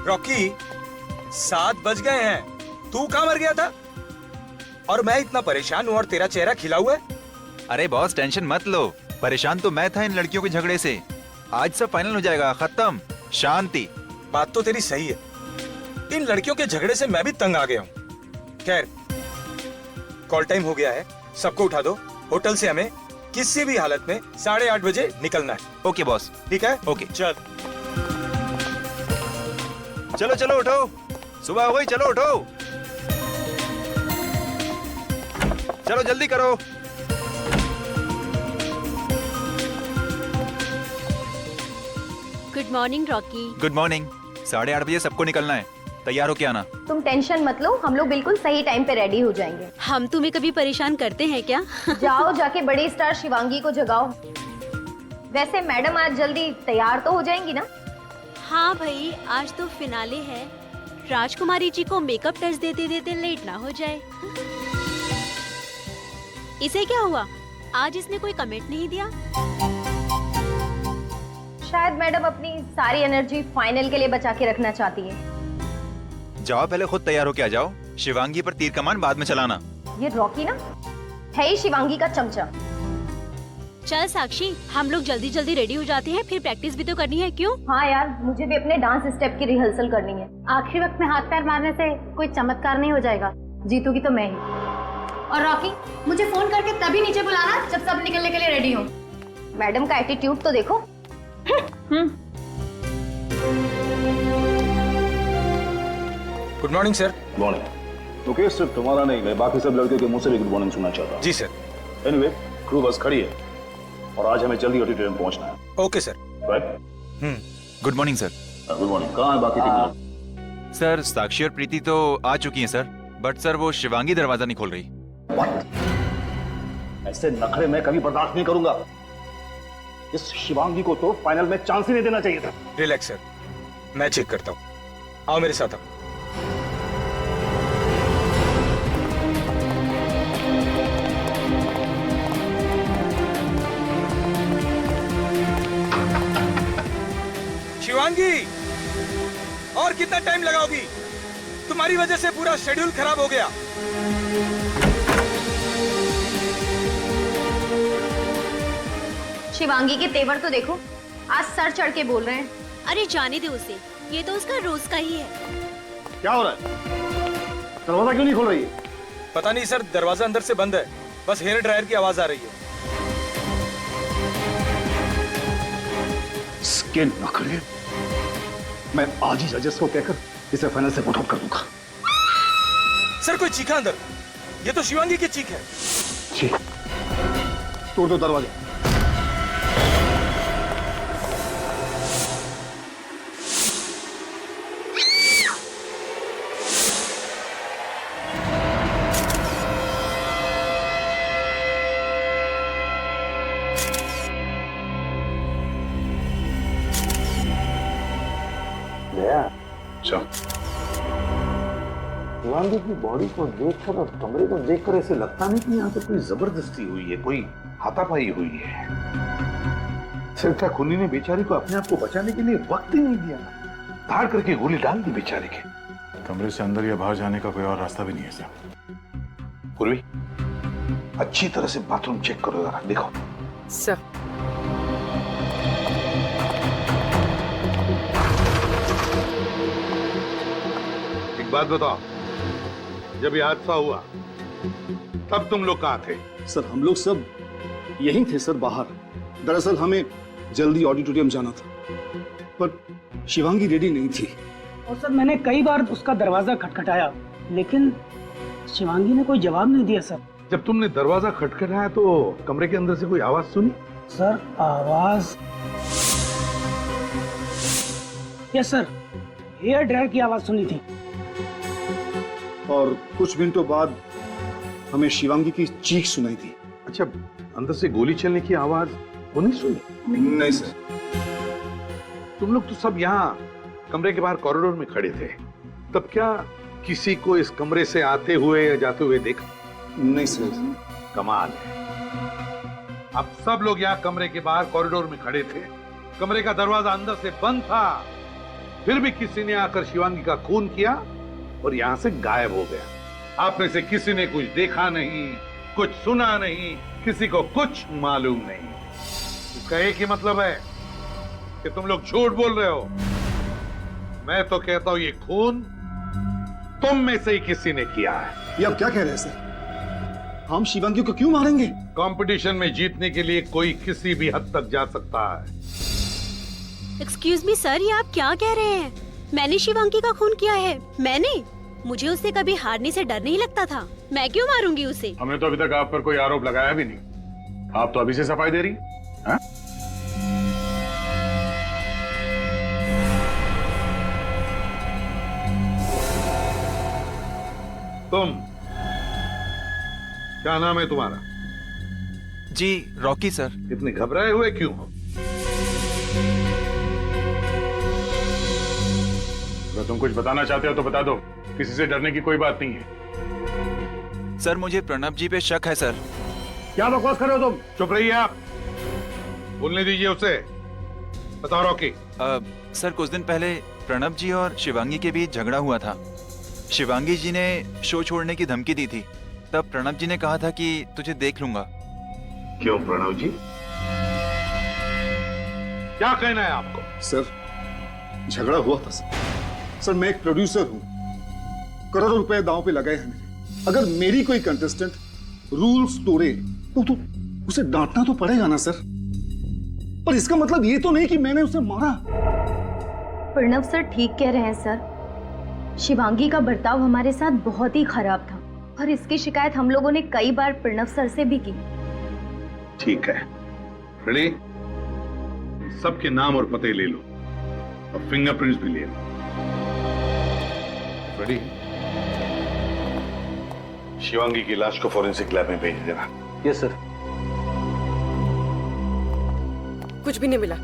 Rocky, 7 बज गए हैं। तू कहाँ मर गया था? और मैं इतना परेशान हूँ और तेरा चेहरा खिला हुआ है। अरे बॉस टेंशन मत लो, परेशान तो मैं था इन लड़कियों के झगड़े से। आज सब फाइनल हो जाएगा, खत्म, शांति। बात तो तेरी सही है, इन लड़कियों के झगड़े से मैं भी तंग आ गया हूँ। खैर, कॉल टाइम हो गया है, सबको उठा दो। होटल से हमें किसी भी हालत में 8:30 बजे निकलना है। Okay boss. ठीक है? ओके चल। चलो चलो उठो, सुबह हो गई, चलो उठो, चलो जल्दी करो। Good morning Rocky. Good morning. 8:30 बजे सबको निकलना है, तैयार होके आना। तुम टेंशन मत लो, हम लोग बिल्कुल सही टाइम पे रेडी हो जाएंगे। हम तुम्हें कभी परेशान करते हैं क्या? जाओ जाके बड़ी स्टार शिवांगी को जगाओ। वैसे मैडम आज जल्दी तैयार तो हो जाएंगी ना? हाँ भाई, आज तो फिनाले है, राजकुमारी जी को मेकअप टच देते देते लेट ना हो जाए। इसे क्या हुआ? आज इसने कोई कमेंट नहीं दिया। शायद मैडम अपनी सारी एनर्जी फाइनल के लिए बचा के रखना चाहती है। जाओ पहले खुद तैयार होके आ जाओ, शिवांगी पर तीर कमान बाद में चलाना। ये रॉकी ना है ही शिवांगी का चमचा। चल साक्षी, हम लोग जल्दी जल्दी रेडी हो जाते हैं, फिर प्रैक्टिस भी तो करनी है। क्यों? हाँ यार, मुझे भी अपने डांस स्टेप की रिहर्सल करनी है। आखिरी वक्त में हाथ पैर मारने से कोई चमत्कार नहीं हो जाएगा, जीतूगी तो मैं ही। और रॉकी, मुझे फोन करके तभी नीचे बुलाना जब सब निकलने के लिए रेडी हो। मैडम का एटीट्यूड तो देखो। Good morning sir. मॉर्निंग। तो केस सिर्फ तुम्हारा नहीं, मैं बाकी सब लड़के के मुंह से भी गुड मॉर्निंग सुनना चाहता हूँ। जी सर। एनीवे, क्रू बस खड़ी है और आज हमें जल्दी ऑडिटोरियम पहुंचना है। Okay sir. Right. Good morning sir. Good morning. कहाँ है बाकी तीन लोग? सर साक्षी और प्रीति तो आ चुकी हैं सर, बट सर वो शिवांगी दरवाजा नहीं खोल रही। What? ऐसे नखरे मैं कभी बर्दाश्त नहीं करूंगा। इस शिवांगी को तो फाइनल में चांस ही नहीं देना चाहिए था। रिलैक्स सर, मैं चेक करता हूँ। आओ मेरे साथ आओ। शिवांगी, और कितना टाइम लगाओगी? तुम्हारी वजह से पूरा शेड्यूल खराब हो गया। शिवांगी के तेवर तो देखो, आज सर चढ़ के बोल रहे हैं। अरे जाने दे उसे, ये तो उसका रोज का ही है। क्या हो रहा है? दरवाजा क्यों नहीं खोल रही है? पता नहीं सर, दरवाजा अंदर से बंद है, बस हेयर ड्रायर की आवाज आ रही है। इसके नखरे मैं आज ही जजेस को कहकर इसे फाइनल से पुट आउट कर दूंगा। सर कोई चीखा अंदर, ये तो शिवांगी की चीख है। ठीक, तोड़ दो दरवाजा। शिवांगी की बॉडी को देखकर और कमरे को देखकर ऐसे लगता नहीं कि यहाँ पे कोई जबरदस्ती हुई है, कोई हाथापाई हुई है। सिर्फ खुनी ने बेचारी को अपने आप को बचाने के लिए वक्त ही नहीं दिया, धाड़ करके गोली डाल दी बेचारे के। कमरे से अंदर या बाहर जाने का कोई और रास्ता भी नहीं है सर। पूर्वी, अच्छी तरह से बाथरूम चेक करो जरा, देखो। सर एक बात बताओ, जब ये हादसा हुआ तब तुम लोग कहाँ थे? सर हम लोग सब यहीं थे सर, बाहर। दरअसल हमें जल्दी ऑडिटोरियम जाना था, पर शिवांगी रेडी नहीं थी। और सर मैंने कई बार उसका दरवाजा खटखटाया, लेकिन शिवांगी ने कोई जवाब नहीं दिया सर। जब तुमने दरवाजा खटखटाया तो कमरे के अंदर से कोई आवाज सुनी? सर आवाज, यस सर, हेयर ड्रायर की आवाज सुनी थी। और कुछ मिनटों बाद हमें शिवांगी की चीख सुनाई थी। अच्छा, अंदर से गोली चलने की आवाज वो नहीं सुनी? नहीं सर। तुम लोग तो सब यहाँ कमरे के बाहर कॉरिडोर में खड़े थे, तब क्या किसी को इस कमरे से आते हुए या जाते हुए देखा? नहीं सर। कमाल है, अब सब लोग यहाँ कमरे के बाहर कॉरिडोर में खड़े थे, कमरे का दरवाजा अंदर से बंद था, फिर भी किसी ने आकर शिवांगी का खून किया और यहां से गायब हो गया। आप में से किसी ने कुछ देखा नहीं, कुछ सुना नहीं, किसी को कुछ मालूम नहीं। इसका एक ही मतलब है कि तुम लोग झूठ बोल रहे हो। मैं तो कहता हूं ये खून तुम में से ही किसी ने किया है। ये आप क्या कह रहे हैं सर? हम शिवांगी को क्यों मारेंगे? कंपटीशन में जीतने के लिए कोई किसी भी हद तक जा सकता है। एक्सक्यूज मी सर, ये आप क्या कह रहे हैं? मैंने शिवांगी का खून किया है? मैंने? मुझे उससे कभी हारने से डर नहीं लगता था। मैं क्यों मारूंगी उसे? हमने तो अभी तक आप पर कोई आरोप लगाया भी नहीं। आप तो अभी से सफाई दे रही हैं? तुम, क्या नाम है तुम्हारा? जी रॉकी सर। इतने घबराए हुए क्यों हो? अगर तुम कुछ बताना चाहते हो तो बता दो, किसी से डरने की कोई बात नहीं है। सर मुझे प्रणब जी पे शक है सर। क्या बकवास कर रहे हो तुम? चुप रहिए आप, बोलने दीजिए उसे। बताओ रॉकी। सर कुछ दिन पहले प्रणब जी और शिवांगी के बीच झगड़ा हुआ था। शिवांगी जी ने शो छोड़ने की धमकी दी थी। तब प्रणब जी ने कहा था कि तुझे देख लूंगा। क्यों प्रणव जी, क्या कहना है आपको? सर झगड़ा हुआ था सर। सर मैं एक प्रोड्यूसर हूं, करोड़ों रुपए दांव पे लगाए हैं मैंने। अगर मेरी कोई कंटेस्टेंट रूल्स तोड़े तो उसे डांटना तो पड़ेगा ना सर। पर इसका मतलब ये तो नहीं कि मैंने उसे मारा। प्रणव सर ठीक कह रहे हैं सर। शिवांगी का बर्ताव हमारे साथ बहुत ही खराब था और इसकी शिकायत हम लोगों ने कई बार प्रणव सर से भी की। ठीक है, रेडी? सबके नाम और पते ले लो और फिंगरप्रिंट्स भी ले लो। रेडी? शिवांगी की लाश को फॉरेंसिक लैब में भेज देना। Yes sir. कुछ भी नहीं मिला।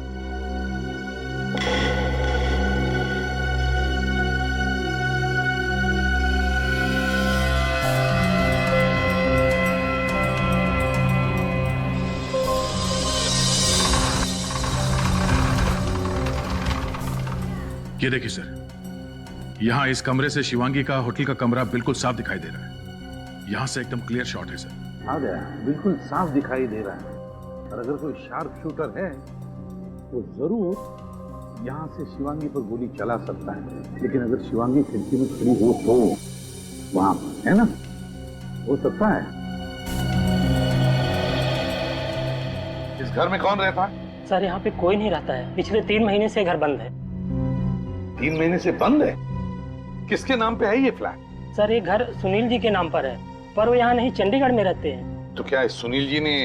ये देखिए सर, यहाँ इस कमरे से शिवांगी का होटल का कमरा बिल्कुल साफ दिखाई दे रहा है। यहाँ से एकदम क्लियर शॉट है सर। आ गया, बिल्कुल साफ दिखाई दे रहा है। और अगर कोई शार्प शूटर है तो जरूर यहाँ से शिवांगी पर गोली चला सकता है। लेकिन अगर शिवांगी खिड़की में खड़ी हो तो वहां पर, है ना, हो सकता है। इस घर में कौन रहता है? सर यहाँ पे कोई नहीं रहता है। पिछले 3 महीने से घर बंद है। 3 महीने से बंद है? किसके नाम पे है ये फ्लैट? सर ये घर सुनील जी के नाम पर है, पर वो यहाँ नहीं, चंडीगढ़ में रहते हैं। तो क्या इस सुनील जी ने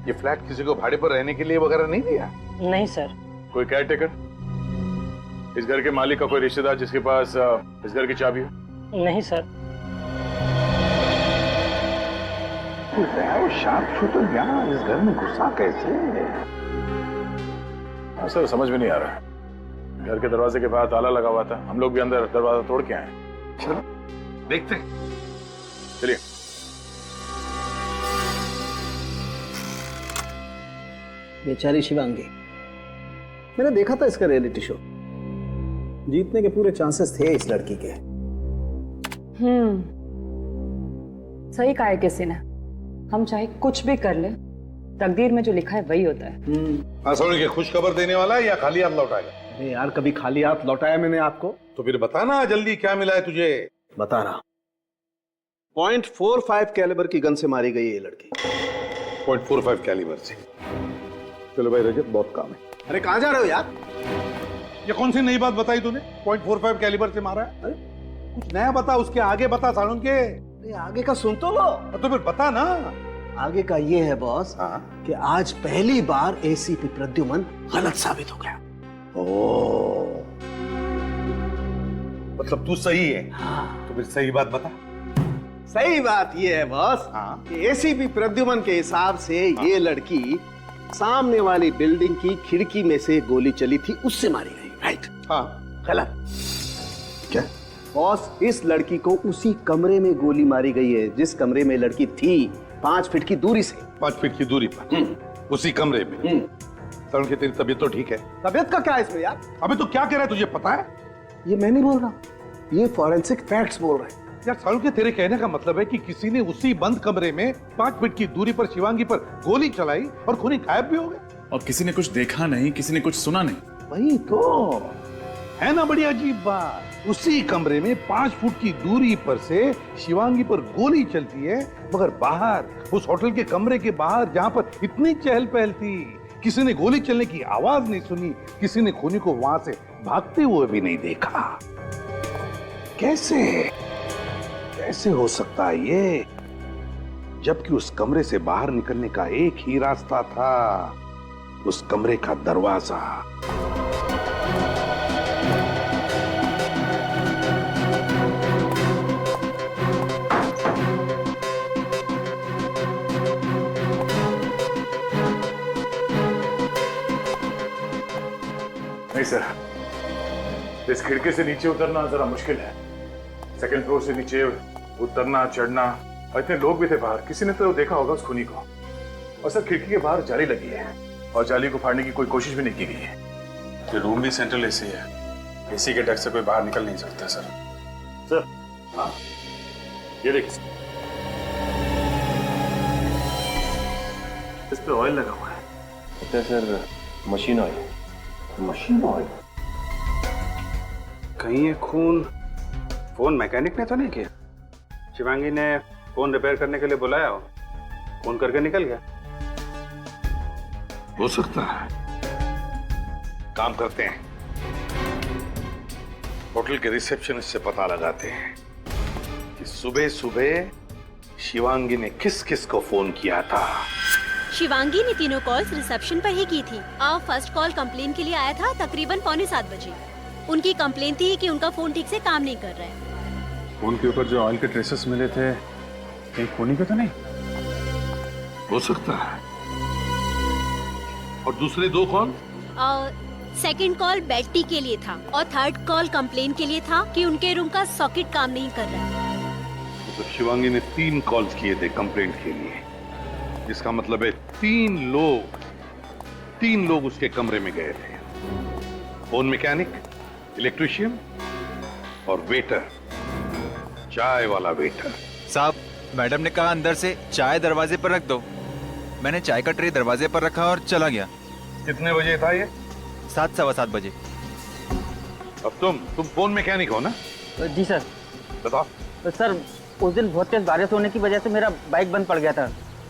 ये फ्लैट किसी को भाड़े पर रहने के लिए वगैरह नहीं दिया? नहीं सर। कोई केयर टेकर, इस घर के मालिक का कोई रिश्तेदार जिसके पास इस घर की चाबी हो? नहीं सर। वो शार्प शूटर यहाँ इस घर में घुसा कैसे? हाँ सर, समझ में नहीं आ रहा। घर के दरवाजे के बाहर ताला लगा हुआ था, हम लोग भी अंदर दरवाजा तोड़ के आए। चलो देखते हैं। चलिए। बेचारी शिवांगी, मैंने देखा था इसका रियलिटी शो। जीतने के पूरे चांसेस थे इस लड़की के। सही कहा है किसी ने। हम चाहे कुछ भी कर ले, तकदीर में जो लिखा है वही होता है। सुन के खुश खबर देने वाला है या खाली हाथ लौटाएगा? अरे यार, कभी खाली हाथ लौटाया मैंने आपको? तो फिर बताना जल्दी, क्या मिला है तुझे? बता रहा। .45 कैलिबर की गन से मारी गई ये लड़की। 0.45 कैलिबर से? चलो भाई रजत, बहुत काम है। अरे कहाँ जा रहे हो यार? ये कौन सी नई बात बताई तूने? 0.45 कैलिबर से मारा है? अरे कुछ नया बता, उसके आगे बता सालून के। अरे आगे का सुन तो लो। तो फिर बता ना। आगे का ये है बॉस कि आज पहली बार एसीपी प्रद्युमन गलत साबित हो गया। ओ, मतलब तू सही है? हाँ। तो फिर सही बात बता। सही बात ये है बॉस कि एसीपी प्रद्युमन के हिसाब से ये लड़की सामने वाली बिल्डिंग की खिड़की में से गोली चली थी, उससे मारी गई। राइट? हाँ। गलत। क्या बॉस, इस लड़की को उसी कमरे में गोली मारी गई है जिस कमरे में लड़की थी, 5 फीट की दूरी से। 5 फीट की दूरी पर उसी कमरे में। तरुण की तेरी तबीयत तो ठीक है? तबीयत का क्या है इसमें यार? अबे तो क्या कह रहा है, तुझे पता है? ये मैं नहीं बोल रहा, ये फॉरेंसिक फैक्ट्स बोल रहे हैं। यार सालू, तेरे कहने का मतलब है कि किसी ने उसी बंद कमरे में 5 फीट की दूरी पर शिवांगी पर गोली चलाई और खूनी गायब भी हो गए? और किसी ने कुछ देखा नहीं, किसी ने कुछ सुना नहीं। वही तो है ना, बड़ी अजीब बात। उसी कमरे में 5 फुट की दूरी पर से शिवांगी पर गोली चलती है, मगर बाहर उस होटल के कमरे के बाहर जहां पर इतनी चहल पहल थी, किसी ने गोली चलने की आवाज नहीं सुनी, किसी ने खूनी को वहां से भागते हुए भी नहीं देखा। कैसे हो सकता है ये, जबकि उस कमरे से बाहर निकलने का एक ही रास्ता था, उस कमरे का दरवाजा। नहीं सर, इस खिड़की से नीचे उतरना जरा मुश्किल है। सेकंड फ्लोर से नीचे उतरना चढ़ना, और इतने लोग भी थे बाहर, किसी ने तो देखा होगा उस खूनी को। और सर खिड़की के बाहर जाली लगी है और जाली को फाड़ने की कोई कोशिश भी नहीं की गई है। ये रूम भी सेंट्रल एसी है, एसी के डक से कोई बाहर निकल नहीं सकता सर। सर हाँ, ये देखिए, इस पे ऑयल लगा हुआ है। Sir machine oil. Machine oil? कहीं ये खून फोन मैकेनिक ने तो नहीं किया? शिवांगी ने फोन रिपेयर करने के लिए बुलाया हो, फोन करके निकल गया। हो सकता है। काम करते हैं, होटल के रिसेप्शनिस्ट से पता लगाते हैं कि सुबह सुबह शिवांगी ने किस किस को फोन किया था। शिवांगी ने तीनों कॉल्स रिसेप्शन पर ही की थी। फर्स्ट कॉल कंप्लेन के लिए आया था तकरीबन 6:45 बजे। उनकी कंप्लेन थी कि उनका फोन ठीक से काम नहीं कर रहा है। फोन के ऊपर जो ऑयल के ट्रेसेस मिले थे, कहीं खूनी के तो नहीं? हो सकता है। और दूसरे दो कौन? सेकंड कॉल बेट्टी के लिए था और थर्ड कॉल कंप्लेन के लिए था कि उनके रूम का सॉकेट काम नहीं कर रहा है। तो शिवांगी ने 3 कॉल्स किए थे कंप्लेंट के लिए, जिसका मतलब है 3 लोग उसके कमरे में गए थे। फोन मैकेनिक, इलेक्ट्रिशियन और वेटर, चाय वाला वेटर। साहब, मैडम ने कहा अंदर से चाय दरवाजे पर रख दो। मैंने चाय का ट्रे दरवाजे पर रखा और चला गया। कितने बजे था ये? 7, सवा 7 बजे। अब तुम फोन मैकेनिक हो ना? जी सर। बताओ। सर उस दिन बहुत तेज बारिश होने की वजह से मेरा बाइक बंद पड़ गया था,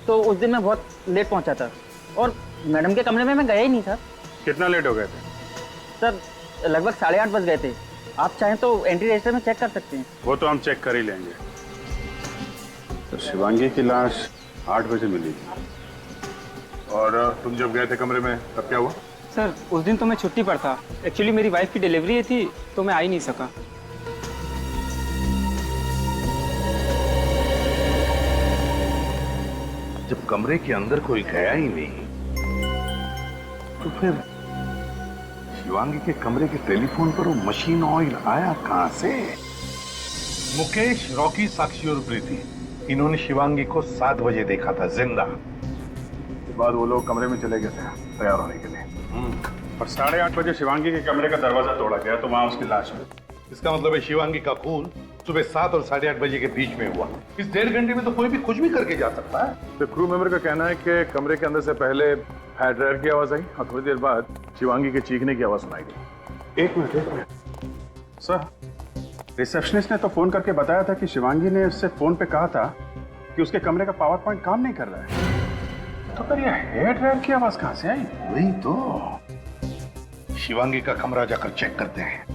तो उस दिन मैं बहुत लेट पहुंचा था और मैडम के कमरे में मैं गया ही नहीं था। कितना लेट हो गए थे? सर लगभग 8:30 बज गए थे। आप चाहें तो एंट्री रजिस्टर में चेक कर सकते हैं। वो तो हम चेक कर ही लेंगे। तो शिवांगी की लाश 8 बजे मिली थी, और तुम जब गए थे कमरे में तब क्या हुआ? सर उस दिन तो मैं छुट्टी पर था। एक्चुअली मेरी वाइफ की डिलीवरी थी, तो मैं आ ही नहीं सका। जब कमरे के अंदर कोई गया ही नहीं, तो फिर शिवांगी के कमरे के टेलीफोन पर वो मशीन ऑयल आया कहां से? मुकेश, रॉकी, साक्षी और प्रीति, इन्होंने शिवांगी को 7 बजे देखा था जिंदा। उसके बाद वो लोग कमरे में चले गए थे तैयार होने के लिए, और 8:30 बजे शिवांगी के कमरे का दरवाजा तोड़ा गया, तो वहां उसकी लाश मिली। इसका मतलब है शिवांगी का खून सुबह 7 और 8:30 बजे के बीच में हुआ। इस 1.5 घंटे में तो कोई भी कुछ भी करके जा सकता है। तो क्रू मेंबर का कहना है कि कमरे के अंदर से पहले हेयर ड्रायर की आवाज आई और थोड़ी देर बाद शिवांगी के चीखने की आवाज सुनाई दी। एक मिनट सर, रिसेप्शनिस्ट ने तो फोन करके बताया था कि शिवांगी ने उससे फोन पे कहा था कि उसके कमरे का पावर पॉइंट काम नहीं कर रहा है। तो फिर ये हेयर ड्रायर की आवाज कहां से आई? वही तो, शिवांगी का कमरा जाकर चेक करते हैं।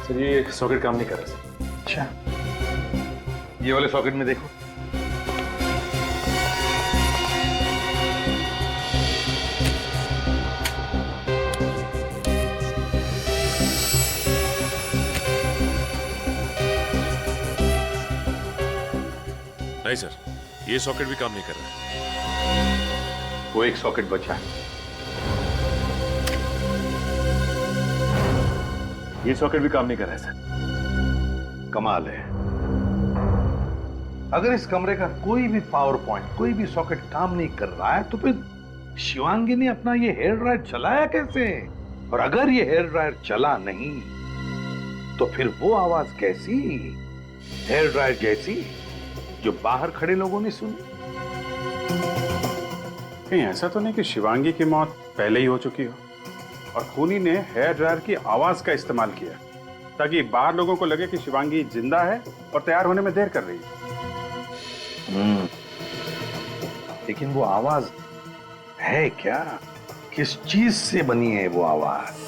सर ये सॉकेट काम नहीं कर रहा सर। अच्छा, ये वाले सॉकेट में देखो। नहीं सर, ये सॉकेट भी काम नहीं कर रहा है। वो एक सॉकेट बचा है। ये सॉकेट भी काम नहीं कर रहा है सर। कमाल है, अगर इस कमरे का कोई भी पावर पॉइंट, कोई भी सॉकेट काम नहीं कर रहा है, तो फिर शिवांगी ने अपना ये हेयर ड्रायर चलाया कैसे? और अगर ये हेयर ड्रायर चला नहीं, तो फिर वो आवाज कैसी, हेयर ड्रायर जैसी, जो बाहर खड़े लोगों ने सुनी? कहीं ऐसा तो नहीं कि शिवांगी की मौत पहले ही हो चुकी हो और खूनी ने हेयर ड्रायर की आवाज का इस्तेमाल किया ताकि बाहर लोगों को लगे कि शिवांगी जिंदा है और तैयार होने में देर कर रही है। लेकिन वो आवाज है क्या? किस चीज से बनी है वो आवाज?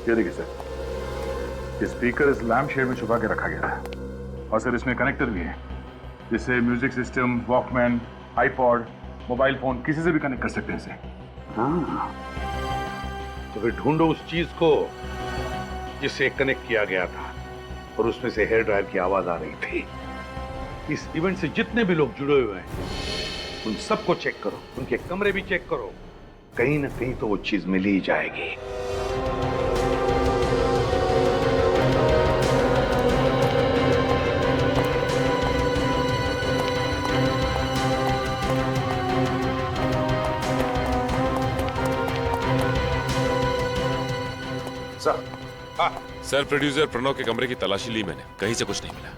ये देखिए सर, ये स्पीकर इस लैम्प शेड में छुपा के रखा गया है और सर इसमें कनेक्टर भी है जिससे music system, Walkman, iPod, mobile phone किसी से भी कनेक्ट कर सकते हैं इसे। हाँ, तो फिर ढूंढो उस चीज को जिससे कनेक्ट किया गया था और उसमें से हेयर ड्रायर की आवाज आ रही थी। इस इवेंट से जितने भी लोग जुड़े हुए हैं उन सबको चेक करो, उनके कमरे भी चेक करो, कहीं ना कहीं तो वो चीज मिल ही जाएगी। सर, प्रोड्यूसर प्रणव के कमरे की तलाशी ली मैंने, कहीं से कुछ नहीं मिला।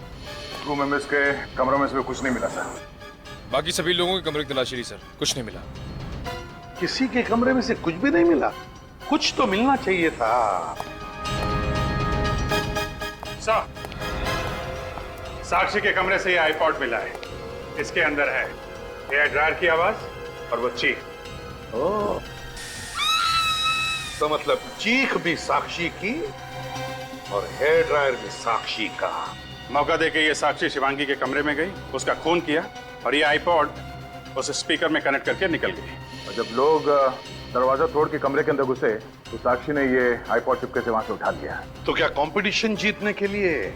क्रू मेंबर्स के कमरों में से कुछ नहीं मिला सर। बाकी सभी लोगों के कमरे की तलाशी ली सर, कुछ नहीं मिला। किसी के कमरे में से कुछ भी नहीं मिला? कुछ तो मिलना चाहिए था। सर, साक्षी के कमरे से ये आईपॉड मिला है। इसके अंदर है हेयर ड्रायर की आवाज और वो चीख। ओह, तो मतलब चीख भी साक्षी की और हेयर ड्रायर भी साक्षी का। मौका देके ये साक्षी शिवांगी के कमरे में गई, उसका खून किया और ये आईपॉड उस स्पीकर में कनेक्ट करके निकल गई। और जब लोग दरवाजा तोड़ के कमरे के अंदर घुसे तो साक्षी ने ये आईपॉड चुपके से वहां से उठा लिया। तो क्या कंपटीशन जीतने के लिए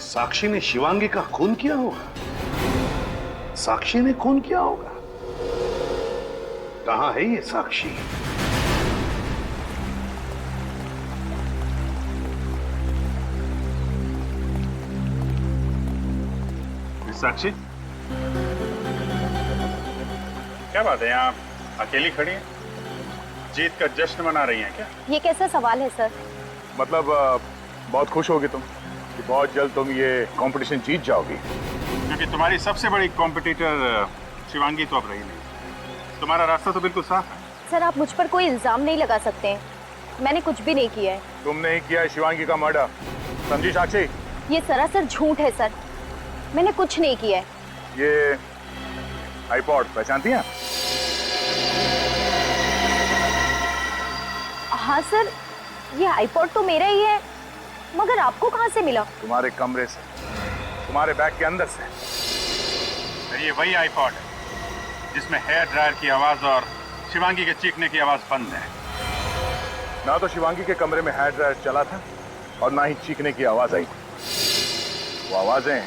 साक्षी ने शिवांगी का खून किया होगा? साक्षी ने खून किया होगा? कहां है ये साक्षी? साक्षी, क्या बात है, यहाँ अकेली खड़ी है? जीत का जश्न मना रही हैं क्या? ये कैसा सवाल है सर? मतलब बहुत खुश होगी तुम कि बहुत जल्द तुम ये कंपटीशन जीत जाओगी। क्योंकि तुम्हारी सबसे बड़ी कॉम्पिटिटर शिवांगी तो अब रही नहीं। तुम्हारा रास्ता तो बिल्कुल साफ है। सर, आप मुझ पर कोई इल्जाम नहीं लगा सकते हैं, मैंने कुछ भी नहीं किया है। तुमने ही किया है शिवांगी का मर्डर, समझी साक्षी? ये सरासर झूठ है सर, मैंने कुछ नहीं किया है। ये आईपॉड पहचानती हैं? हाँ सर, ये आईपॉड तो मेरा ही है, मगर आपको कहाँ से मिला? तुम्हारे कमरे से, तुम्हारे बैग के अंदर से। तो ये वही आईपॉड है जिसमें हेयर ड्रायर की आवाज और शिवांगी के चीखने की आवाज बंद है। ना तो शिवांगी के कमरे में हेयर ड्रायर चला था और ना ही चीखने की आवाज आई। वो आवाजें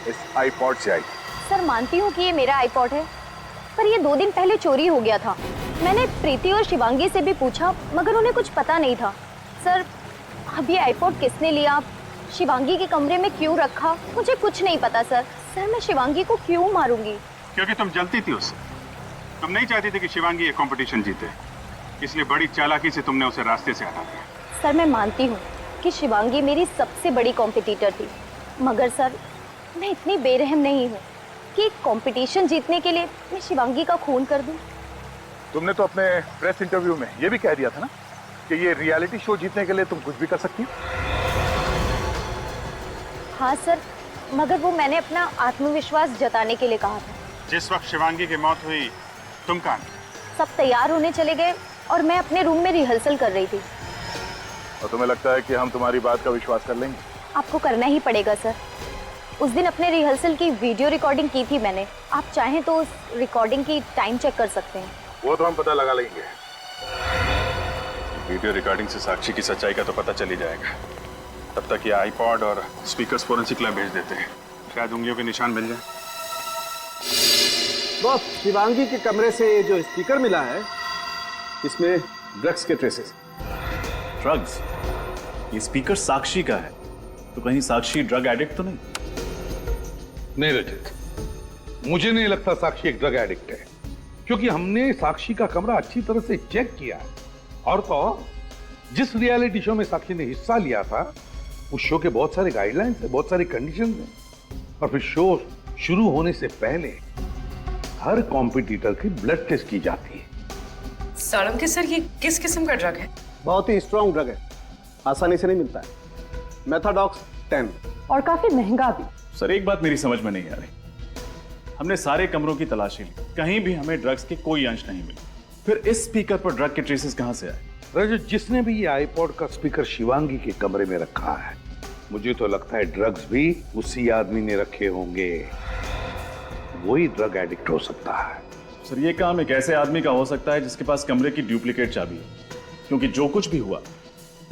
इस आईपॉड से आई। सर, मानती हूँ कि ये मेरा आईपॉड है, पर ये 2 दिन पहले चोरी हो गया था। मैंने प्रीति और शिवांगी से भी पूछा, मगर उन्हें कुछ पता नहीं था। सर, अब ये आईपॉड किसने लिया, शिवांगी के कमरे में क्यों रखा, मुझे कुछ नहीं पता सर। सर, मैं शिवांगी को क्यों मारूंगी? क्योंकि तुम जलती थी उससे। तुम नहीं चाहती थी कि शिवांगी ये कंपटीशन जीते, इसलिए बड़ी चालाकी से तुमने उसे रास्ते से हटा दिया। सर, मैं मानती हूँ कि शिवांगी मेरी सबसे बड़ी कॉम्पिटिटर थी, मगर सर, मैं इतनी बेरहम नहीं हूँ कि कंपटीशन जीतने के लिए मैं शिवांगी का खून कर दूं। तुमने तो अपने प्रेस इंटरव्यू में ये भी कह दिया था ना कि ये रियलिटी शो जीतने के लिए तुम कुछ भी कर सकती हो। हाँ सर, मगर वो मैंने अपना आत्मविश्वास जताने के लिए कहा था। जिस वक्त शिवांगी की मौत हुई तुम कहाँ थी? सब तैयार होने चले गए और मैं अपने रूम में रिहर्सल कर रही थी। और तुम्हें लगता है कि हम तुम्हारी बात का विश्वास कर लेंगे? आपको करना ही पड़ेगा सर। उस दिन अपने रिहर्सल की वीडियो रिकॉर्डिंग की थी मैंने। आप चाहें तो उस रिकॉर्डिंग की टाइम चेक कर सकते हैं। वो तो हम पता लगा लेंगे। वीडियो रिकॉर्डिंग से साक्षी की सच्चाई का तो पता चल ही जाएगा। तब तक ये आईपॉड और स्पीकर्स फोरेंसिक लैब भेज देते हैं, शायद उंगलियों के निशान मिल जाए। बॉस, शिवांगी के कमरे से जो स्पीकर मिला है इसमें ड्रग्स के ट्रेसेस। ड्रग्स? ये स्पीकर साक्षी का है, तो कहीं साक्षी ड्रग एडिक्ट तो नहीं? नहीं रजत, मुझे नहीं लगता साक्षी एक ड्रग एडिक्ट है, क्योंकि हमने साक्षी का कमरा अच्छी तरह से चेक किया है। और तो जिस रियलिटी शो में साक्षी ने हिस्सा लिया था, उस शो के बहुत सारे गाइडलाइंस है, बहुत सारे कंडीशंस हैं। और फिर शो शुरू होने से पहले हर कॉम्पिटिटर की ब्लड टेस्ट की जाती है। सालुंके सर, ये किस किस्म का ड्रग है? बहुत ही स्ट्रॉन्ग ड्रग है, आसानी से नहीं मिलता है। मेथाडॉक्स 10 और काफी महंगा भी। सर, एक बात मेरी समझ में नहीं आ रही। हमने सारे कमरों की तलाशी ली, कहीं भी हमें ड्रग्स के कोई अंश नहीं मिले। फिर इस स्पीकर पर ड्रग के ट्रेसेस कहां से आए? रजत, जिसने भी ये आईपॉड का स्पीकर शिवांगी के कमरे में रखा है, मुझे तो लगता है ड्रग्स भी उसी आदमी ने रखे होंगे। वही ड्रग एडिक्ट हो सकता है। सर, ये काम एक ऐसे आदमी का हो सकता है जिसके पास कमरे की डुप्लीकेट चाबी है, क्योंकि जो कुछ भी हुआ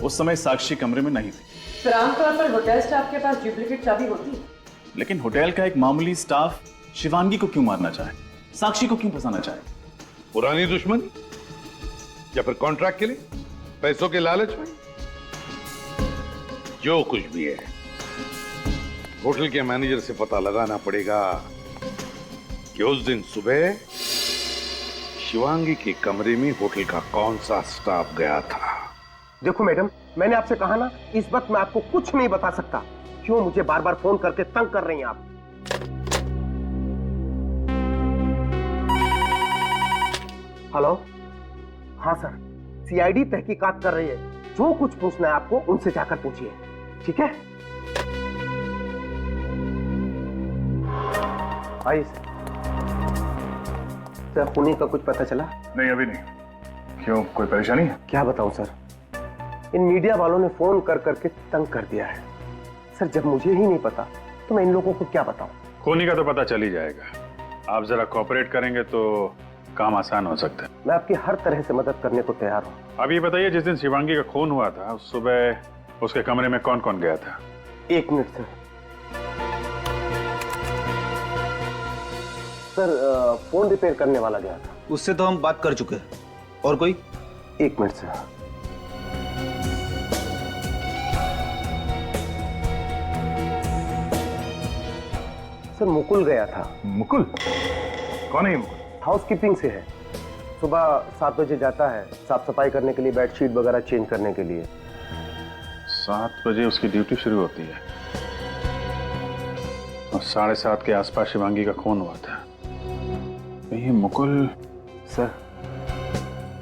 उस समय साक्षी कमरे में नहीं थी। सर, आमतौर पर होटल स्टाफ के पास डुप्लीकेट चाबी होती है। लेकिन होटल का एक मामूली स्टाफ शिवांगी को क्यों मारना चाहे, साक्षी को क्यों फंसाना चाहे? पुरानी दुश्मनी या फिर कॉन्ट्रैक्ट के लिए, पैसों के लालच में? जो कुछ भी है, होटल के मैनेजर से पता लगाना पड़ेगा कि उस दिन सुबह शिवांगी के कमरे में होटल का कौन सा स्टाफ गया था। देखो मैडम, मैंने आपसे कहा ना, इस वक्त मैं आपको कुछ नहीं बता सकता। क्यों मुझे बार बार फोन करके तंग कर रही हैं आप? हेलो? हाँ सर, सीआईडी तहकीकात कर रही है। जो कुछ पूछना है आपको उनसे जाकर पूछिए, ठीक है? आइए सर, खूनी का कुछ पता चला? नहीं, अभी नहीं। क्यों, कोई परेशानी है? क्या बताऊं सर, इन मीडिया वालों ने फोन कर करके तंग कर दिया है। सर, जब मुझे ही नहीं पता तो मैं इन लोगों को क्या बताऊं? खूनी का तो पता चल ही जाएगा। आप जरा कोऑपरेट करेंगे तो काम आसान हो सकता है। मैं आपकी हर तरह से मदद करने को तैयार हूं। अब ये बताइए, जिस दिन शिवांगी का खून हुआ था, उस सुबह उसके कमरे में कौन कौन गया था? 1 minute sir. Sir, phone repair करने वाला गया था। उससे तो हम बात कर चुके हैं। और कोई? 1 मिनट सर। सर, मुकुल गया था। मुकुल? कौन है ये मुकुल? हाउसकीपिंग से है। सुबह 7 बजे जाता है, साफ सफाई करने के लिए, बेडशीट वगैरह चेंज करने के लिए। 7 बजे उसकी ड्यूटी शुरू होती है और 7:30 के आसपास शिवांगी का खून हुआ था। ये मुकुल? सर,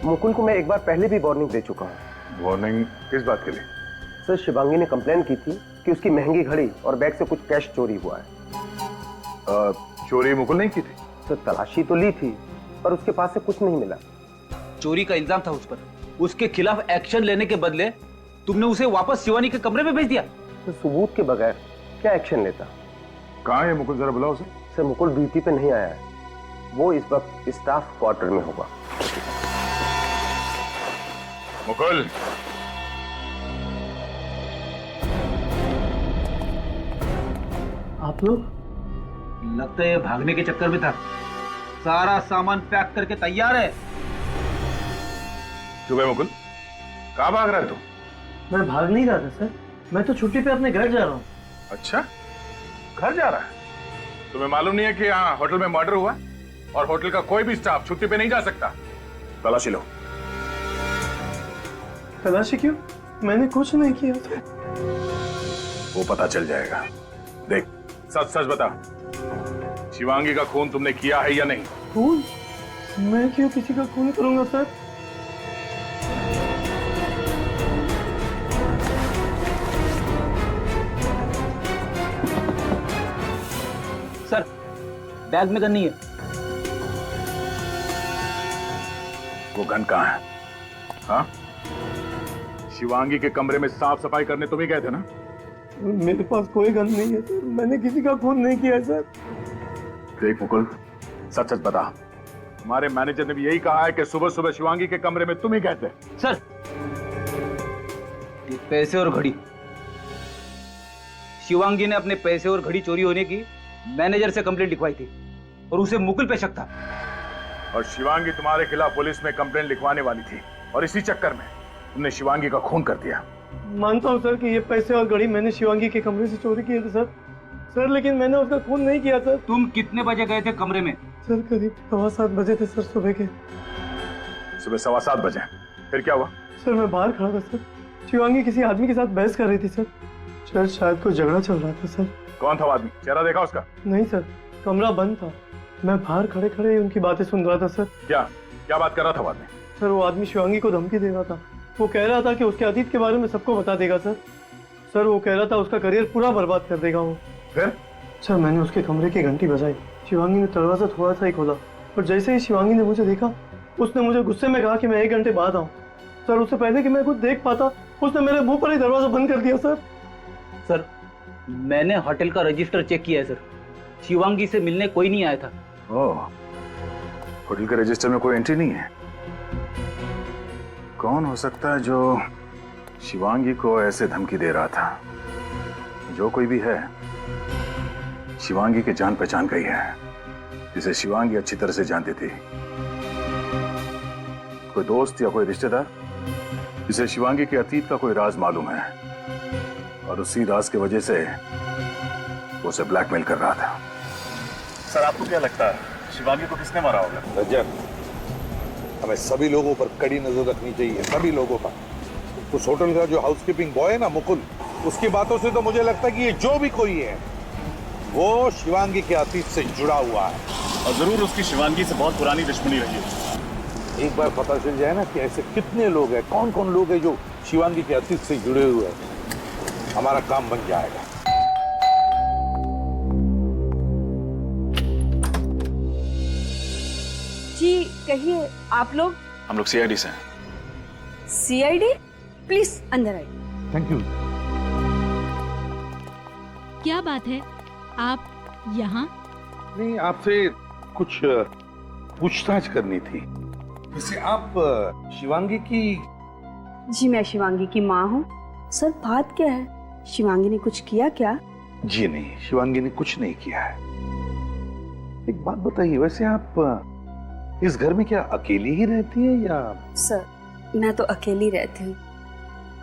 मुकुल को मैं एक बार पहले भी वार्निंग दे चुका हूँ। वार्निंग किस बात के लिए? सर, शिवांगी ने कंप्लेन की थी कि उसकी महंगी घड़ी और बैग से कुछ कैश चोरी हुआ है। चोरी मुकुल नहीं की थी? सर, तलाशी तो ली थी पर उसके पास से कुछ नहीं मिला। चोरी का इल्जाम था उस पर, उसके खिलाफ एक्शन लेने के बदले तुमने उसे वापस शिवानी के कमरे में भेज दिया। तो सबूत के बगैर क्या एक्शन लेता? कहाँ है मुकुल, जरा बुलाओ उसे। सर, मुकुल ड्यूटी पे नहीं आया है, वो इस वक्त स्टाफ क्वार्टर में होगा। मुकुल, आप लोग? लगता है भागने के चक्कर में था। सारा सामान पैक करके तैयार है। सुबह मुकुल, कहाँ भाग रहा है तू? मैं भाग नहीं रहा था सर, मैं तो छुट्टी पे अपने घर जा रहा हूँ। अच्छा, घर जा रहा है? तुम्हें मालूम नहीं है कि यहाँ होटल में मर्डर हुआ और होटल का कोई भी स्टाफ छुट्टी पे नहीं जा सकता? तलाशी लो। तलाशी क्यों? मैंने कुछ नहीं किया था। वो पता चल जाएगा। देख, सच सच बता, शिवांगी का खून तुमने किया है या नहीं? खून? मैं क्यों किसी का खून करूंगा सर? सर, बैग में गन नहीं है। वो गन कहाँ है? हाँ? शिवांगी के कमरे में साफ सफाई करने तुम ही गए थे ना? मेरे पास कोई गन नहीं है सर, मैंने किसी का खून नहीं किया सर। देख मुकुल, सच सच बता। हमारे मैनेजर ने भी यही कहा है कि सुबह सुबह शिवांगी के कमरे में तुम ही गए थे। सर, ये पैसे और घड़ी, शिवांगी ने अपने पैसे और घड़ी चोरी होने की मैनेजर से कंप्लेंट लिखवाई थी और उसे मुकुल पे शक था। और शिवांगी तुम्हारे खिलाफ पुलिस में कंप्लेंट लिखवाने वाली थी और इसी चक्कर में तुमने शिवांगी का खून कर दिया। मानता हूँ सर कि ये पैसे और घड़ी मैंने शिवांगी के कमरे से चोरी किए थे सर, लेकिन मैंने उसका खून नहीं किया सर। तुम कितने बजे गए थे कमरे में? सर करीब 7:15 बजे थे सर, सुबह के। सुबह 7:15 बजे? फिर क्या हुआ? सर मैं बाहर खड़ा था सर, शिवांगी किसी आदमी के साथ बहस कर रही थी सर, शायद कोई झगड़ा चल रहा था सर। कौन था वो आदमी? चेहरा देखा उसका? नहीं सर, कमरा बंद था, मैं बाहर खड़े खड़े उनकी बातें सुन रहा था सर। क्या बात कर रहा था वो आदमी? सर वो आदमी शिवांगी को धमकी दे रहा था, वो कह रहा था कि उसके अतीत के बारे में सबको बता देगा सर, वो कह रहा था उसका करियर पूरा बर्बाद कर देगा वो। फिर? सर मैंने उसके कमरे की घंटी बजाई, शिवांगी ने दरवाजा थोड़ा सा ही खोला और जैसे ही शिवांगी ने मुझे देखा, उसने मुझे गुस्से में कहा कि मैं 1 घंटे बाद आऊँ। सर उससे पहले कि मैं कुछ देख पाता, उसने मेरे मुंह पर ही दरवाजा बंद कर दिया सर। सर मैंने होटल का रजिस्टर चेक किया है सर, शिवांगी से मिलने कोई नहीं आया था। ओह, होटल के रजिस्टर में कोई एंट्री नहीं है। कौन हो सकता है जो शिवांगी को ऐसे धमकी दे रहा था? जो कोई भी है, शिवांगी के जान पहचान का ही है, जिसे शिवांगी अच्छी तरह से जानती थी। कोई दोस्त या कोई रिश्तेदार जिसे शिवांगी के अतीत का कोई राज मालूम है और उसी राज की वजह से वो उसे ब्लैकमेल कर रहा था। सर आपको क्या लगता है शिवांगी को किसने मारा होगा? रजब, हमें सभी लोगों पर कड़ी नजर रखनी चाहिए, सभी लोगों पर। उस होटल का जो हाउसकीपिंग बॉय है ना मुकुल, उसकी बातों से तो मुझे लगता है कि ये जो भी कोई है वो शिवांगी के अतीत से जुड़ा हुआ है और जरूर उसकी शिवांगी से बहुत पुरानी दुश्मनी रही है। एक बार पता चल जाए ना कि ऐसे कितने लोग हैं, कौन कौन लोग हैं जो शिवांगी के अतीत से जुड़े हुए हैं, हमारा काम बन जाएगा। जी कहिए, आप लोग? हम लोग सीआईडी से हैं। सीआईडी? प्लीज अंदर आइए। Thank you. क्या बात है, आप यहाँ? नहीं, आपसे कुछ पूछताछ करनी थी। वैसे आप शिवांगी की? जी मैं शिवांगी की माँ हूँ। सर बात क्या है, शिवांगी ने कुछ किया क्या? जी नहीं, शिवांगी ने कुछ नहीं किया है। एक बात बताइए, वैसे आप इस घर में क्या अकेली ही रहती है या? सर मैं तो अकेली रहती हूँ,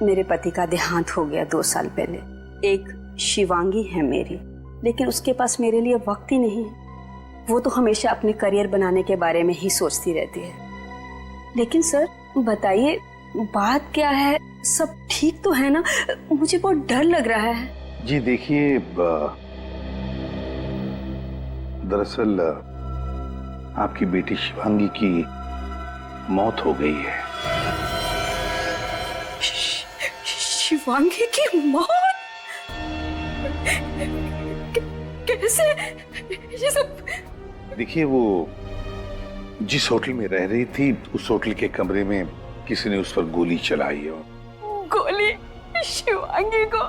मेरे पति का देहांत हो गया 2 साल पहले। एक शिवांगी है मेरी, लेकिन उसके पास मेरे लिए वक्त ही नहीं है। वो तो हमेशा अपने करियर बनाने के बारे में ही सोचती रहती है। लेकिन सर बताइए बात क्या है, सब ठीक तो है ना? मुझे बहुत डर लग रहा है। जी देखिए, दरअसल आपकी बेटी शिवांगी की मौत हो गई है। शिवांगी की मौत? कैसे ये सब? देखिए, वो जिस होटल में रह रही थी, उस होटल के कमरे में किसी ने उस पर गोली चलाई है। गोली शिवांगी को?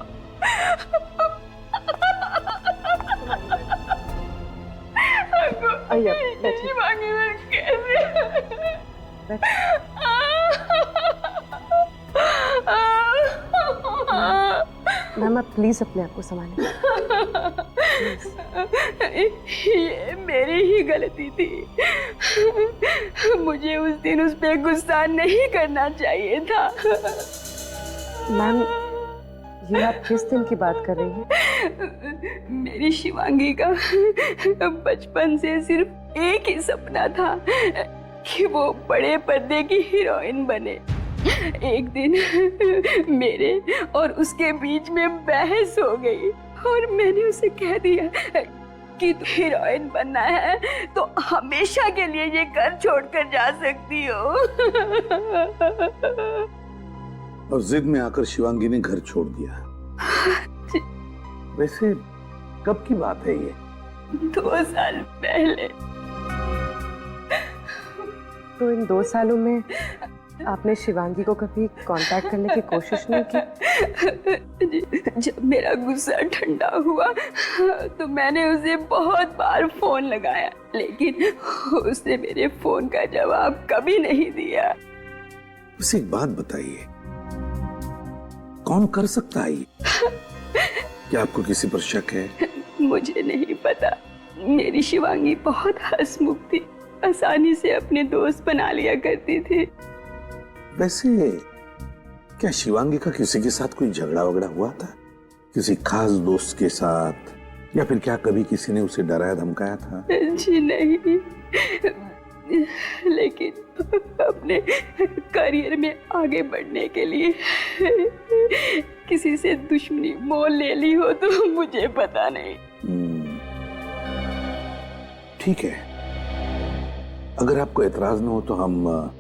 शिवांगी में कैसे? मैम आप प्लीज अपने आप को संभालिए। ये मेरी ही गलती थी, मुझे उस दिन उस पे गुस्सा नहीं करना चाहिए था। मैम ये आप किस दिन की बात कर रही हैं? मेरी शिवांगी का बचपन से सिर्फ एक ही सपना था कि वो बड़े पर्दे की हीरोइन बने। एक दिन मेरे और उसके बीच में बहस हो गई और मैंने उसे कह दिया कि तू हीरोइन बनना है तो हमेशा के लिए ये घर छोड़कर जा सकती हो। और जिद में आकर शिवांगी ने घर छोड़ दिया। वैसे कब की बात है ये? 2 साल पहले। तो इन 2 सालों में आपने शिवांगी को कभी कांटेक्ट करने की कोशिश नहीं की? जब मेरा गुस्सा ठंडा हुआ तो मैंने उसे बहुत बार फोन लगाया, लेकिन उसने मेरे फोन का जवाब कभी नहीं दिया। बस एक बात बताइए, कौन कर सकता है ये? क्या आपको किसी पर शक है? मुझे नहीं पता। मेरी शिवांगी बहुत हंसमुख थी, आसानी से अपने दोस्त बना लिया करती थी। वैसे क्या शिवांगी का किसी के साथ कोई झगड़ा वगड़ा हुआ था? किसी खास दोस्त के साथ, या फिर क्या कभी किसी ने उसे डराया धमकाया था? जी नहीं, लेकिन अपने करियर में आगे बढ़ने के लिए किसी से दुश्मनी मोल ले ली हो तो मुझे पता नहीं। ठीक है, अगर आपको एतराज न हो तो हम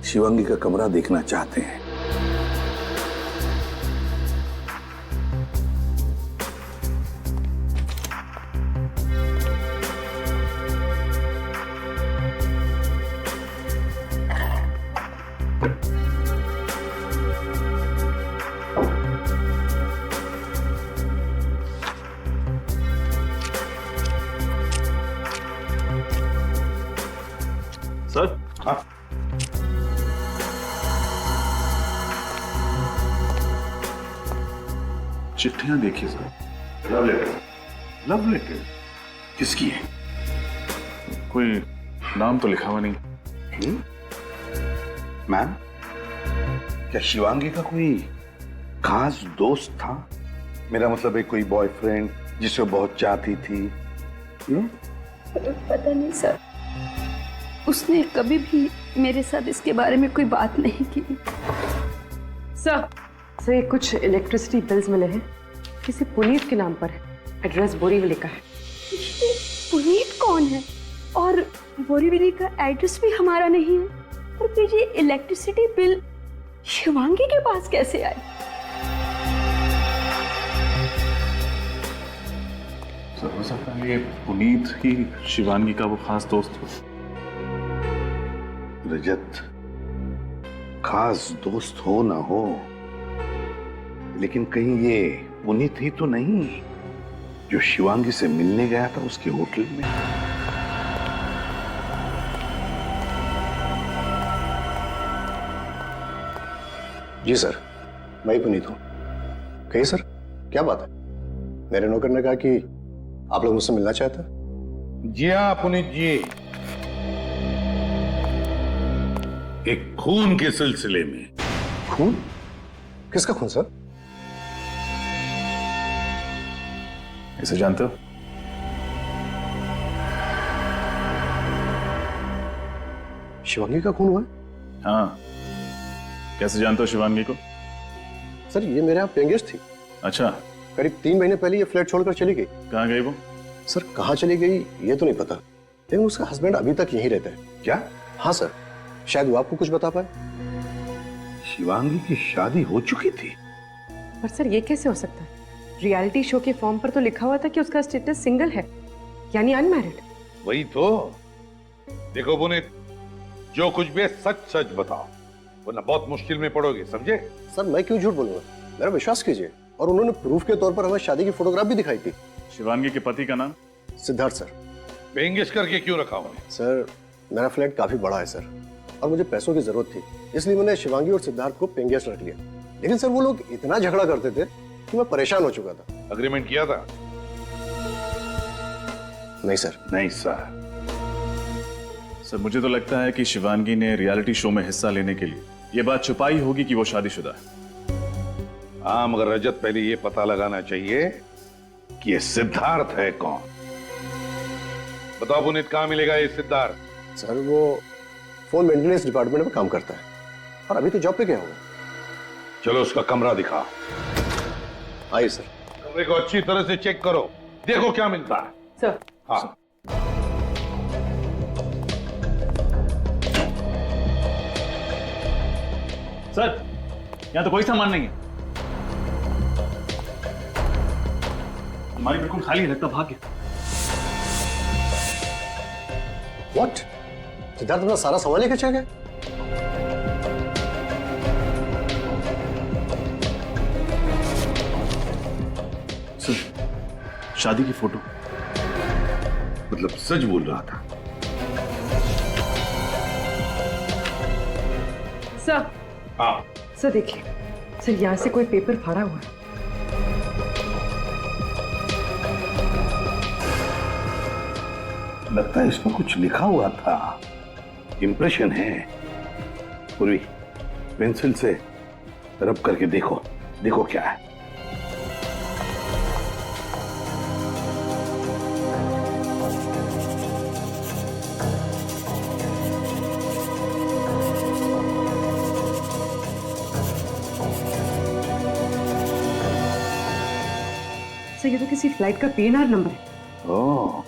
शिवांगी का कमरा देखना चाहते हैं। सर, हाँ, चिट्ठियां देखिए sir. Love letter? Love letter किसकी है? कोई नाम तो लिखा हुआ नहीं। मैम, क्या शिवांगी का कोई खास दोस्त था? मेरा मतलब है कोई बॉयफ्रेंड जिसे बहुत चाहती थी? पता नहीं सर, उसने कभी भी मेरे साथ इसके बारे में कोई बात नहीं की। सर, ये कुछ इलेक्ट्रिसिटी बिल्स मिले हैं, किसी पुनीत के नाम पर है, एड्रेस बोरीवली लिखा है। पुनीत कौन है? और बोरीवली का एड्रेस भी हमारा नहीं है, और फिर ये इलेक्ट्रिसिटी बिल शिवांगी के पास कैसे आए? सर, हो सकता है ये पुनीत ही शिवांगी का वो खास दोस्त हो। रजत, खास दोस्त हो ना हो, लेकिन कहीं ये पुनीत ही तो नहीं जो शिवांगी से मिलने गया था उसके होटल में? जी सर, मैं ही पुनीत हूं। कहिए सर, क्या बात है? मेरे नौकर ने कहा कि आप लोग मुझसे मिलना चाहते हैं। जी हाँ पुनीत जी, एक खून के सिलसिले में। खून? किसका खून सर? इसे जानते हो? शिवांगी का खून हुआ है? हाँ, कैसे जानते हो शिवांगी को? सर, ये मेरे यहाँ पेइंग गेस्ट थी। अच्छा, करीब 3 महीने पहले ये फ्लैट छोड़कर चली गई। कहाँ गई वो? सर, कहाँ चली गई ये तो नहीं पता, लेकिन उसका हस्बैंड अभी तक यहीं रहता है। क्या? हाँ सर, शायद वो आपको कुछ बता पाए। शिवांगी की शादी हो चुकी थी? पर सर, ये कैसे हो सकता है? रियलिटी शो के फॉर्म पर तो लिखा हुआ था कि उसका स्टेटस सिंगल है, यानी अनमैरिड। वही तो। देखो पुनीत, जो कुछ भी है सच सच बताओ, वरना बहुत मुश्किल में पड़ोगे, समझे? सर, मैं क्यों झूठ बोलूंगा, मेरा विश्वास कीजिए। और उन्होंने प्रूफ के तौर पर हमें शादी की फोटोग्राफ भी दिखाई थी। शिवांगी के पति का नाम? सिद्धार्थ सर। पेइंग गेस्ट करके क्यों रखा उन्हें? सर, मेरा फ्लैट काफी बड़ा है सर, और मुझे पैसों की जरूरत थी, इसलिए मैंने शिवांगी और सिद्धार्थ को पेइंग गेस्ट रख लिया। लेकिन सर, वो लोग इतना झगड़ा करते थे कि मैं परेशान हो चुका था। अग्रीमेंट किया था? नहीं सर। नहीं सर। सर, मुझे तो लगता है कि शिवांगी ने रियलिटी शो में हिस्सा लेने के लिए ये बात छुपाई होगी कि वो शादीशुदा है। हाँ, मगर रजत पहले ये पता लगाना चाहिए कि ये सिद्धार्थ है कौन। बताओ पुनीत, कहाँ मिलेगा ये सिद्धार्थ? सर, वो फोन मेंटेनेंस डिपार्टमेंट में काम करता है, और अभी तो जॉब पे गया होगा। चलो उसका कमरा दिखाओ। आइए सर। कमरे को अच्छी तरह से चेक करो, देखो क्या मिलता है। सर। हाँ। सर, यहाँ तो कोई सामान नहीं है। हमारी बिल्कुल खाली लगता भाग गया। What? सिद्धार्थ अपना सारा सामान लेकर चला गया? शादी की फोटो। मतलब सच बोल रहा था? सर। हाँ सर देखिए, सर यहाँ से कोई पेपर फाड़ा हुआ है। लगता है इसमें कुछ लिखा हुआ था, इंप्रेशन है। पूर्वी, पेंसिल से रब करके देखो, देखो क्या है। सर ये तो किसी फ्लाइट का PNR नंबर है। ओह,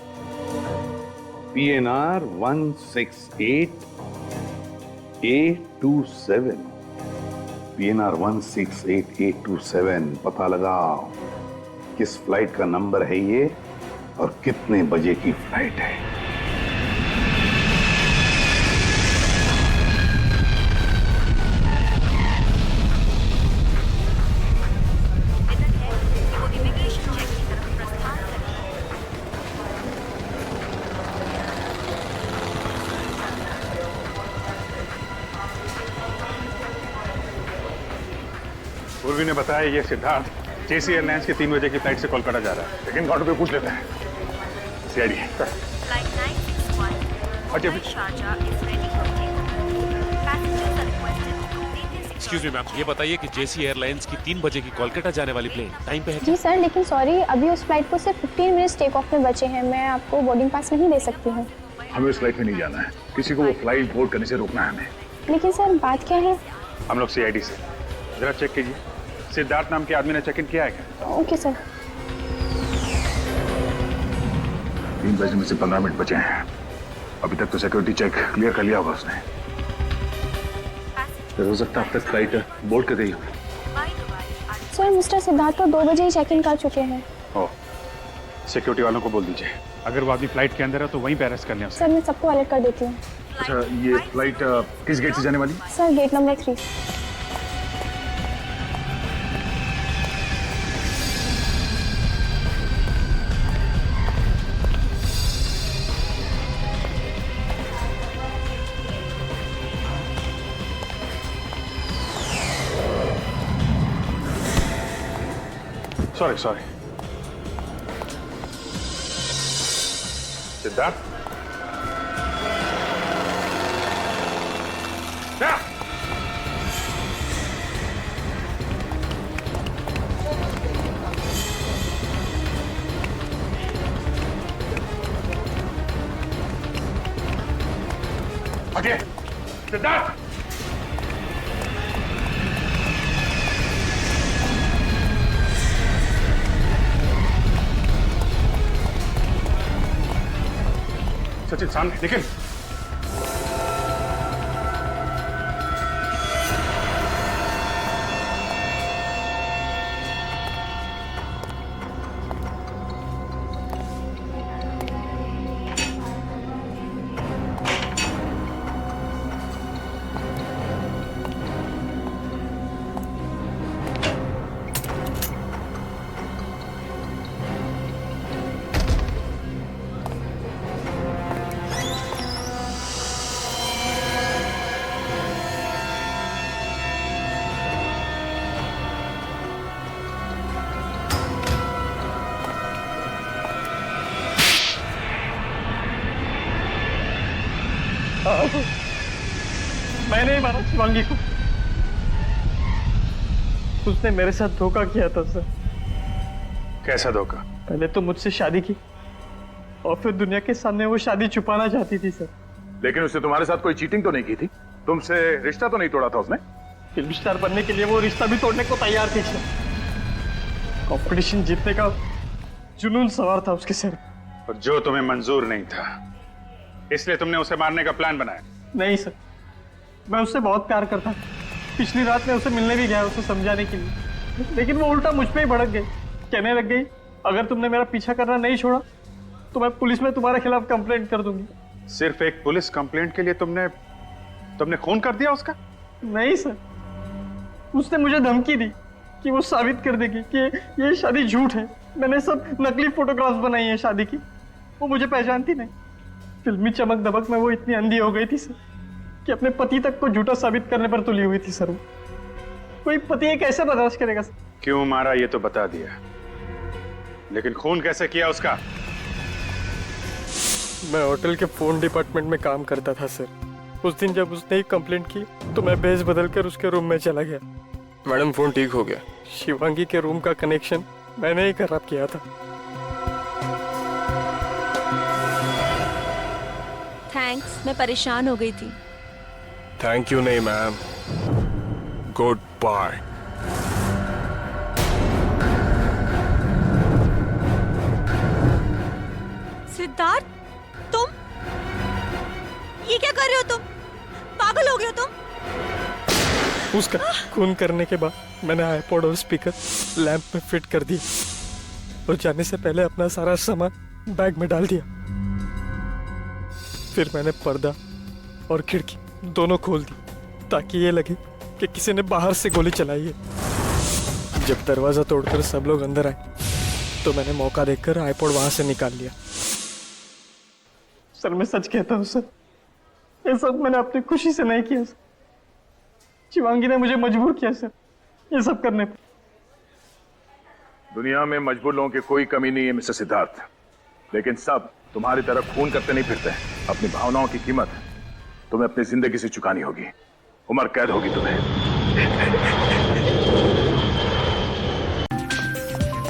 PNR 168-827। PNR 168-827। पता लगाओ किस फ्लाइट का नंबर है ये और कितने बजे की फ्लाइट है। पूर्वी ने बताया ये सिद्धार्थ JC एयरलाइंस की 3 बजे की फ्लाइट से कोलकाता जा रहा है, लेकिन काउंटर पे पूछ लेते हैं। CID। एक्सक्यूज मी मैम, ये बताइए कि JC एयरलाइंस की 3 बजे की कोलकाता जाने वाली प्लेन टाइम पे है? जी सर, लेकिन सॉरी, अभी उस फ्लाइट को सिर्फ 15 मिनट्स टेक ऑफ में बचे हैं। मैं आपको बोर्डिंग पास नहीं दे सकती हूँ। हमें उस फ्लाइट में नहीं जाना है, किसी को वो फ्लाइट बोर्ड करने से रोकना है हमें। लेकिन सर बात क्या है? हम लोग CID से जरा चेक कीजिए, सिद्धार्थ नाम के आदमी ने चेक इन किया है क्या? Okay sir. 3 बजे में से 15 मिनट बचे हैं। अभी तक तो सिक्योरिटी चेक क्लियर कर लिया होगा उसने। हो सकता है अब तक फ्लाइट बोर्ड कर गई हो। सर मिस्टर सिद्धार्थ तो 2 बजे ही चेक इन कर चुके हैं। ओ, सिक्योरिटी वालों को बोल दीजिए, अगर वो आदमी फ्लाइट के अंदर है तो वहीं पे अरेस्ट कर लें उसे। सर मैं सबको अलर्ट कर देती हूँ। अच्छा, ये फ्लाइट किस गेट से जाने वाली? Sir gate number 3। Sorry Siddharth, हटिए सिद्धार्थ। सचिन सामने निकल। मैंने ही मारा शिवांगी को। उसने मेरे साथ धोखा किया था सर। कैसा धोखा? पहले तो मुझसे शादी की और फिर दुनिया के सामने वो शादी छुपाना चाहती थी सर। लेकिन उसने तुम्हारे साथ कोई चीटिंग तो नहीं की थी? तुमसे रिश्ता तो नहीं तोड़ा था उसने? फिल्म स्टार बनने के लिए वो रिश्ता भी तोड़ने को तैयार थी सर। कंपटीशन जीतने का जुनून सवार था उसके सर। और जो तुम्हें मंजूर नहीं था, इसलिए तुमने उसे मारने का प्लान बनाया? नहीं सर, मैं उससे बहुत प्यार करता। पिछली रात में उसे मिलने भी गया उसे समझाने के लिए, लेकिन वो उल्टा मुझ पे ही भड़क गई। कहने लग गई, अगर तुमने मेरा पीछा करना नहीं छोड़ा तो मैं पुलिस में तुम्हारे खिलाफ कंप्लेंट कर दूंगी। सिर्फ एक पुलिस कंप्लेंट के लिए तुमने खून कर दिया उसका? नहीं सर, उसने मुझे धमकी दी कि वो साबित कर देगी कि ये शादी झूठ है मैंने सब नकली फोटोग्राफ्स बनाई हैं शादी की। वो मुझे पहचानती नहीं। फिल्मी चमक दमक में वो इतनी अंधी हो गई थी सर कि अपने पति तक को झूठा साबित करने पर तुली हुई थी सर। वो कोई पति ये कैसे बर्दाश्त करेगा सर? क्यों मारा ये तो बता दिया, लेकिन खून कैसे किया उसका? मैं होटल के फोन डिपार्टमेंट में काम करता था सर। उस दिन जब उसने एक कंप्लेंट की तो मैं भेस बदल कर उसके रूम में चला गया। मैडम फोन ठीक हो गया। शिवांगी के रूम का कनेक्शन मैंने ही खराब किया था। थैंक्स, मैं परेशान हो गई थी। थैंक यू नहीं मैम, गुड बाय। सिद्धार्थ, तुम ये क्या कर रहे हो? तुम पागल हो गए हो तुम? उसका खून करने के बाद मैंने आईपॉड और स्पीकर लैंप में फिट कर दिए और जाने से पहले अपना सारा सामान बैग में डाल दिया। फिर मैंने पर्दा और खिड़की दोनों खोल दी ताकि ये लगे कि किसी ने बाहर से गोली चलाई है। जब दरवाजा तोड़कर सब लोग अंदर आए तो मैंने मौका देखकर आईपॉड वहां से निकाल लिया। सर मैं सच कहता हूँ सर, ये सब मैंने अपनी खुशी से नहीं किया सर। शिवांगी ने मुझे मजबूर किया सर ये सब करने पर। दुनिया में मजबूर लोगों की कोई कमी नहीं है मिस्टर सिद्धार्थ, लेकिन सब तुम्हारी तरह खून करते नहीं फिरते। अपनी भावनाओं की कीमत तुम्हें अपनी जिंदगी से चुकानी होगी। उम्र कैद होगी तुम्हें।